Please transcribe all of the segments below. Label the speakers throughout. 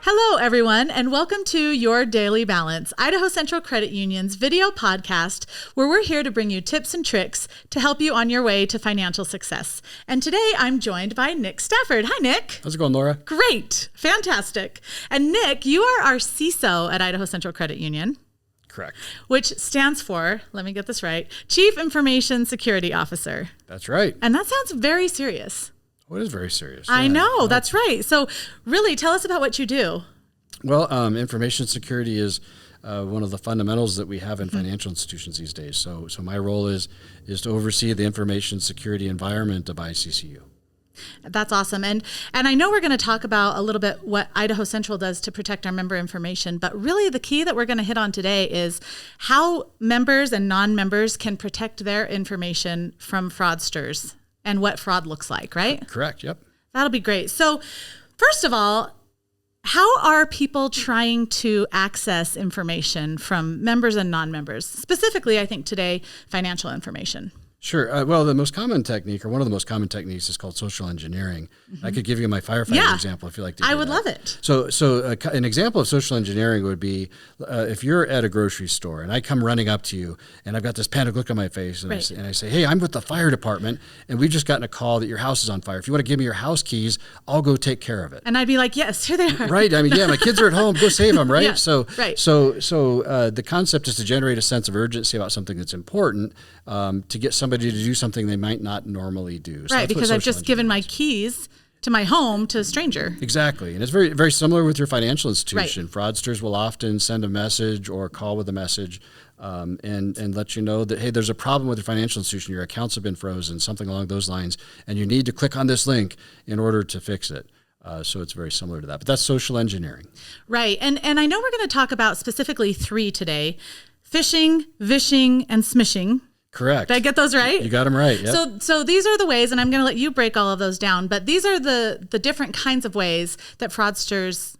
Speaker 1: Hello, everyone, and welcome to Your Daily Balance, Idaho Central Credit Union's video podcast, where we're here to bring you tips and tricks to help you on your way to financial success. And today I'm joined by Nick Stafford. Hi, Nick.
Speaker 2: How's it going, Laura?
Speaker 1: Great. Fantastic. And Nick, you are our CISO at Idaho Central Credit Union.
Speaker 2: Correct.
Speaker 1: Which stands for, let me get this right, Chief Information Security Officer.
Speaker 2: That's right.
Speaker 1: And that sounds very serious.
Speaker 2: Well, it is very serious.
Speaker 1: I know, that's right. So really, tell us about what you do.
Speaker 2: Well, information security is one of the fundamentals that we have in financial institutions these days. So my role is to oversee the information security environment of ICCU.
Speaker 1: That's awesome. And I know we're going to talk about a little bit what Idaho Central does to protect our member information, but really the key that we're going to hit on today is how members and non-members can protect their information from fraudsters and what fraud looks like, right?
Speaker 2: Correct, yep.
Speaker 1: That'll be great. So first of all, how are people trying to access information from members and non-members? Specifically, I think today, financial information.
Speaker 2: Sure. Well, the most common technique, or one of the most common techniques, is called social engineering. I could give you my firefighter example if you like to hear
Speaker 1: I would
Speaker 2: that.
Speaker 1: love it.
Speaker 2: So an example of social engineering would be if you're at a grocery store and I come running up to you and I've got this panic look on my face and, I say, hey, I'm with the fire department and we've just gotten a call that your house is on fire. If you want to give me your house keys, I'll go take care of it.
Speaker 1: And I'd be like, yes, here they are.
Speaker 2: Right. I mean, yeah, my kids are at home. Go save them. Right.
Speaker 1: Yeah,
Speaker 2: So the concept is to generate a sense of urgency about something that's important to get somebody to do something they might not normally do. So
Speaker 1: right, because I've just given my keys to my home to a stranger.
Speaker 2: Exactly. And it's very, very similar with your financial institution.
Speaker 1: Right.
Speaker 2: Fraudsters will often send a message or call with a message and let you know that, hey, there's a problem with your financial institution. Your accounts have been frozen, something along those lines, and you need to click on this link in order to fix it. So it's very similar to that. But that's social engineering.
Speaker 1: Right. And I know we're going to talk about specifically 3 today: phishing, vishing, and smishing.
Speaker 2: Correct.
Speaker 1: Did I get those right?
Speaker 2: You got them right. Yep.
Speaker 1: So these are the ways, and I'm going to let you break all of those down, but these are the different kinds of ways that fraudsters,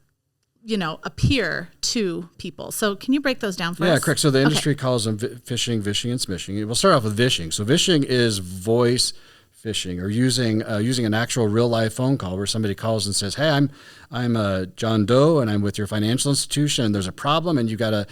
Speaker 1: appear to people. So can you break those down for us?
Speaker 2: Yeah, correct. So the industry calls them phishing, vishing, and smishing. We'll start off with vishing. So vishing is voice phishing, or using an actual real life phone call where somebody calls and says, hey, I'm John Doe and I'm with your financial institution and there's a problem and you gotta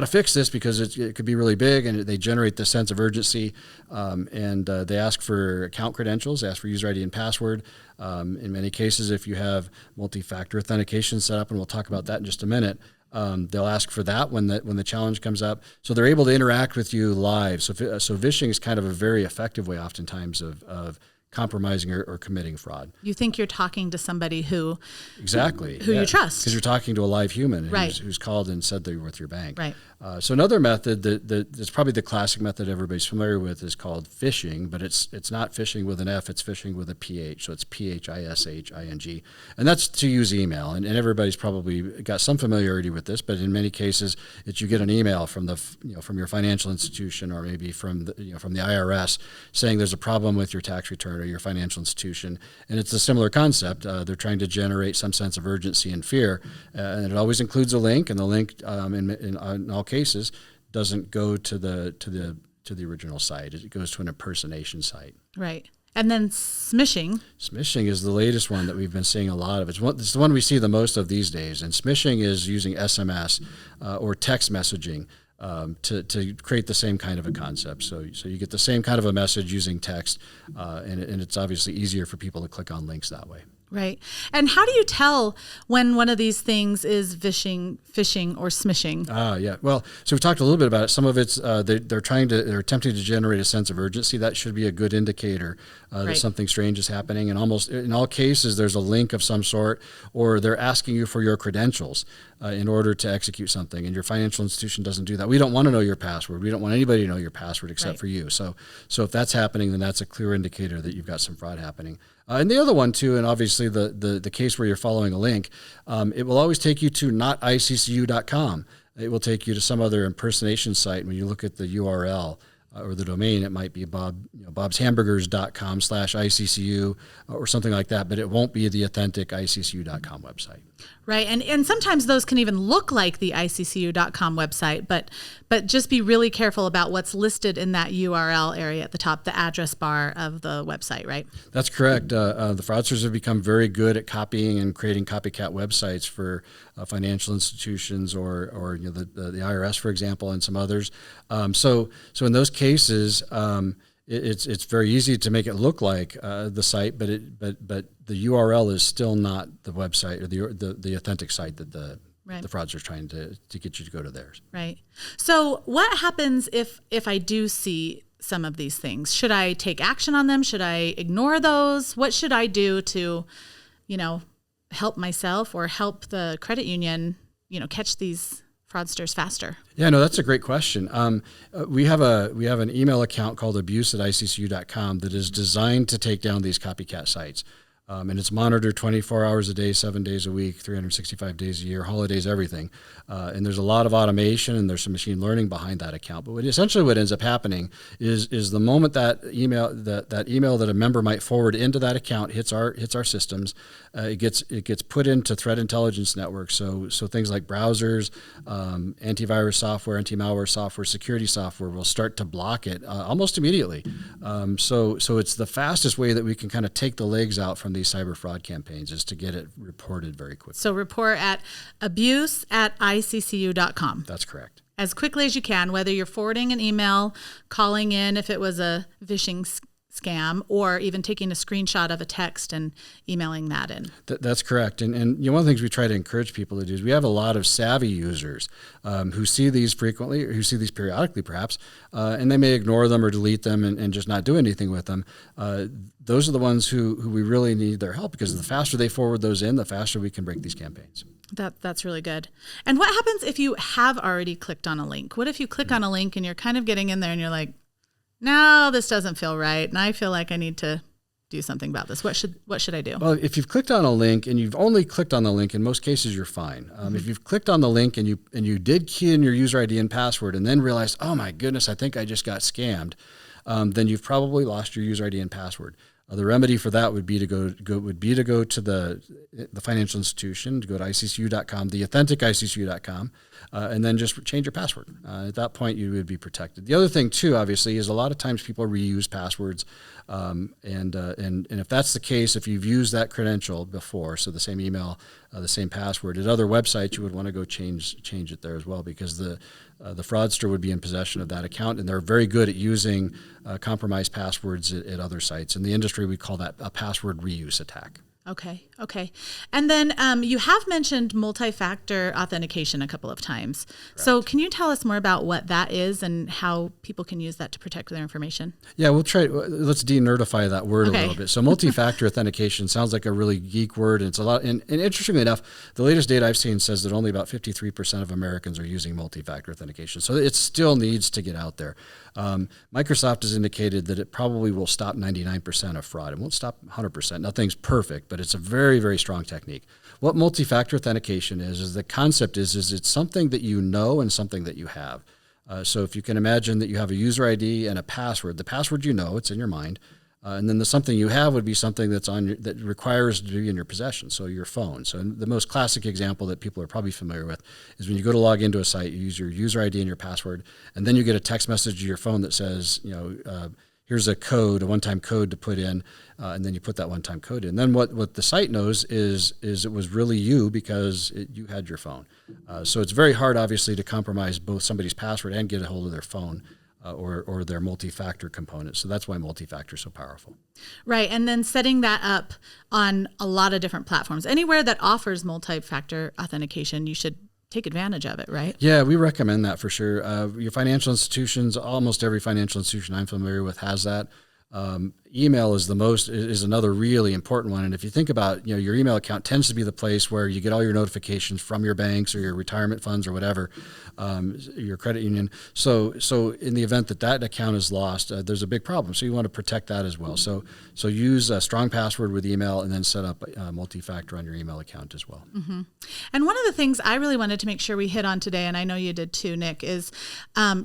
Speaker 2: fix this because it could be really big, and they generate this sense of urgency and they ask for account credentials, they ask for user ID and password. In many cases, if you have multifactor authentication set up, and we'll talk about that in just a minute, they'll ask for that when the challenge comes up. So they're able to interact with you live. So vishing is kind of a very effective way oftentimes of compromising or committing fraud.
Speaker 1: You think you're talking to somebody who
Speaker 2: you
Speaker 1: trust.
Speaker 2: Because you're talking to a live human
Speaker 1: right.
Speaker 2: who's called and said they're with your bank.
Speaker 1: Right.
Speaker 2: So another method that's probably the classic method everybody's familiar with is called phishing, but it's not phishing with an F, it's phishing with a PH. So it's PHISHING. And that's to use email. And everybody's probably got some familiarity with this, but in many cases it's you get an email from from your financial institution, or maybe from the IRS, saying there's a problem with your tax return or your financial institution. And it's a similar concept. They're trying to generate some sense of urgency and fear. And it always includes a link, and the link in all cases doesn't go to the original site. It goes to an impersonation site.
Speaker 1: Right. And then smishing.
Speaker 2: Smishing is the latest one that we've been seeing a lot of. It's the one we see the most of these days. And smishing is using SMS or text messaging to create the same kind of a concept. So you get the same kind of a message using text, and it's obviously easier for people to click on links that way.
Speaker 1: Right. And how do you tell when one of these things is vishing, phishing, or smishing?
Speaker 2: Yeah. Well, so we've talked a little bit about it. Some of it's they're attempting to generate a sense of urgency. That should be a good indicator that something strange is happening. And almost in all cases, there's a link of some sort, or they're asking you for your credentials in order to execute something. And your financial institution doesn't do that. We don't want to know your password. We don't want anybody to know your password except for you. So if that's happening, then that's a clear indicator that you've got some fraud happening. And the other one too, and obviously the case where you're following a link, it will always take you to noticcu.com. It will take you to some other impersonation site. When you look at the URL, or the domain, it might be bobshamburgers.com/ICCU or something like that, but it won't be the authentic ICCU.com website.
Speaker 1: Right. And sometimes those can even look like the ICCU.com website, but just be really careful about what's listed in that URL area at the top, the address bar of the website, right?
Speaker 2: That's correct. The fraudsters have become very good at copying and creating copycat websites for financial institutions or the IRS, for example, and some others. So in those cases, it's very easy to make it look like the site, but the URL is still not the website or the authentic site that the fraudster is trying to get you to go to theirs.
Speaker 1: Right. So what happens if I do see some of these things? Should I take action on them? Should I ignore those? What should I do to, help myself or help the credit union, catch these fraudsters faster?
Speaker 2: Yeah, no, that's a great question. We have an email account called abuse@iccu.com that is designed to take down these copycat sites. And it's monitored 24 hours a day, 7 days a week, 365 days a year, holidays, everything. And there's a lot of automation and there's some machine learning behind that account. But what ends up happening is the moment that email that a member might forward into that account hits our systems, it gets put into threat intelligence networks. So things like browsers, antivirus software, anti-malware software, security software will start to block it almost immediately. So it's the fastest way that we can kind of take the legs out from these cyber fraud campaigns is to get it reported very quickly.
Speaker 1: So report at abuse@iccu.com.
Speaker 2: That's correct.
Speaker 1: As quickly as you can, whether you're forwarding an email, calling in if it was a vishing scam, or even taking a screenshot of a text and emailing that in.
Speaker 2: That's correct. And one of the things we try to encourage people to do is we have a lot of savvy users who see these frequently, or who see these periodically perhaps, and they may ignore them or delete them and just not do anything with them. Those are the ones who we really need their help, because the faster they forward those in, the faster we can break these campaigns.
Speaker 1: That's really good. And what happens if you have already clicked on a link? What if you click on a link and you're kind of getting in there and you're like, no, this doesn't feel right, and I feel like I need to do something about this. What should I do?
Speaker 2: Well, if you've clicked on a link and you've only clicked on the link, in most cases you're fine. If you've clicked on the link and you did key in your user ID and password and then realized, oh my goodness, I think I just got scammed, then you've probably lost your user ID and password. The remedy for that would be to go to the financial institution, to go to ICCU.com, the authentic ICCU.com, and then just change your password. At that point, you would be protected. The other thing too, obviously, is a lot of times people reuse passwords, and if that's the case, if you've used that credential before, so the same email, the same password at other websites, you would want to go change it there as well, because the fraudster would be in possession of that account, and they're very good at using compromised passwords at other sites. In the industry, we call that a password reuse attack.
Speaker 1: Okay. And then you have mentioned multifactor authentication a couple of times. Correct. So can you tell us more about what that is and how people can use that to protect their information?
Speaker 2: Yeah, let's de-nerdify that word a little bit. So multifactor authentication sounds like a really geek word, and it's a lot. And interestingly enough, the latest data I've seen says that only about 53% of Americans are using multifactor authentication. So it still needs to get out there. Microsoft has indicated that it probably will stop 99% of fraud. It won't stop 100%. Nothing's perfect, but it's a very, very strong technique. What multi-factor authentication is the concept is it's something that you know and something that you have. So if you can imagine that you have a user ID and a password, the password it's in your mind, and then the something you have would be something that requires to be in your possession, so your phone. So the most classic example that people are probably familiar with is when you go to log into a site, you use your user ID and your password, and then you get a text message to your phone that says, here's a code, a one-time code to put in, and then you put that one-time code in. Then what the site knows is it was really you because you had your phone. So it's very hard, obviously, to compromise both somebody's password and get a hold of their phone. Or their multi-factor component. So that's why multi-factor is so powerful.
Speaker 1: Right. And then setting that up on a lot of different platforms. Anywhere that offers multi-factor authentication, you should take advantage of it, right?
Speaker 2: Yeah, we recommend that for sure. Your financial institutions, almost every financial institution I'm familiar with has that. email is another really important one. And if you think about, your email account tends to be the place where you get all your notifications from your banks or your retirement funds or whatever, your credit union. So in the event that account is lost, there's a big problem. So you want to protect that as well. So use a strong password with email, and then set up multi-factor on your email account as well.
Speaker 1: Mm-hmm. And one of the things I really wanted to make sure we hit on today, and I know you did too, Nick, is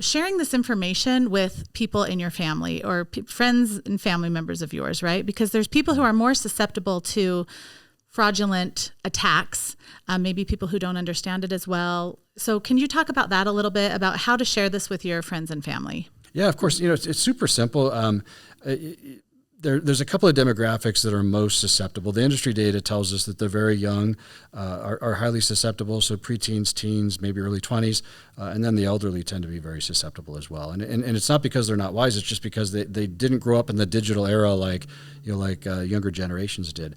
Speaker 1: sharing this information with people in your family or friends and family members of yours, right? Because there's people who are more susceptible to fraudulent attacks, maybe people who don't understand it as well. So can you talk about that a little bit, about how to share this with your friends and family?
Speaker 2: Yeah, of course. It's super simple. There's a couple of demographics that are most susceptible. The industry data tells us that the very young are highly susceptible, so preteens, teens, maybe early 20s, and then the elderly tend to be very susceptible as well. And it's not because they're not wise, it's just because they didn't grow up in the digital era like younger generations did.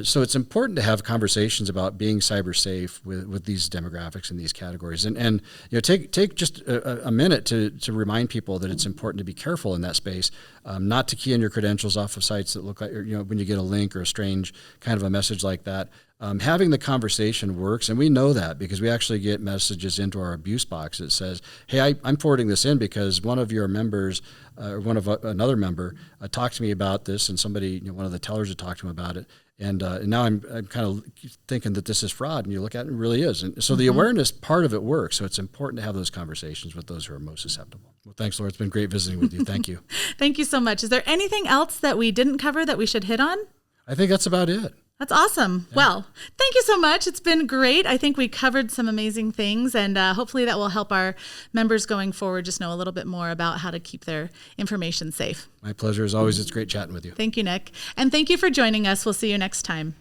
Speaker 2: So it's important to have conversations about being cyber safe with these demographics and these categories. And take just a minute to remind people that it's important to be careful in that space, not to key in your credentials off of sites that look like, when you get a link or a strange kind of a message like that. Having the conversation works, and we know that because we actually get messages into our abuse box that says, hey, I'm forwarding this in because one of your members or another member talked to me about this, and somebody, one of the tellers had talked to him about it. And now I'm kind of thinking that this is fraud, and you look at it, and it really is. And so the awareness part of it works. So it's important to have those conversations with those who are most susceptible. Well, thanks, Laura. It's been great visiting with you. Thank you.
Speaker 1: Thank you so much. Is there anything else that we didn't cover that we should hit on?
Speaker 2: I think that's about it.
Speaker 1: That's awesome. Yeah. Well, thank you so much. It's been great. I think we covered some amazing things, and hopefully that will help our members going forward just know a little bit more about how to keep their information safe.
Speaker 2: My pleasure as always. It's great chatting with you.
Speaker 1: Thank you, Nick. And thank you for joining us. We'll see you next time.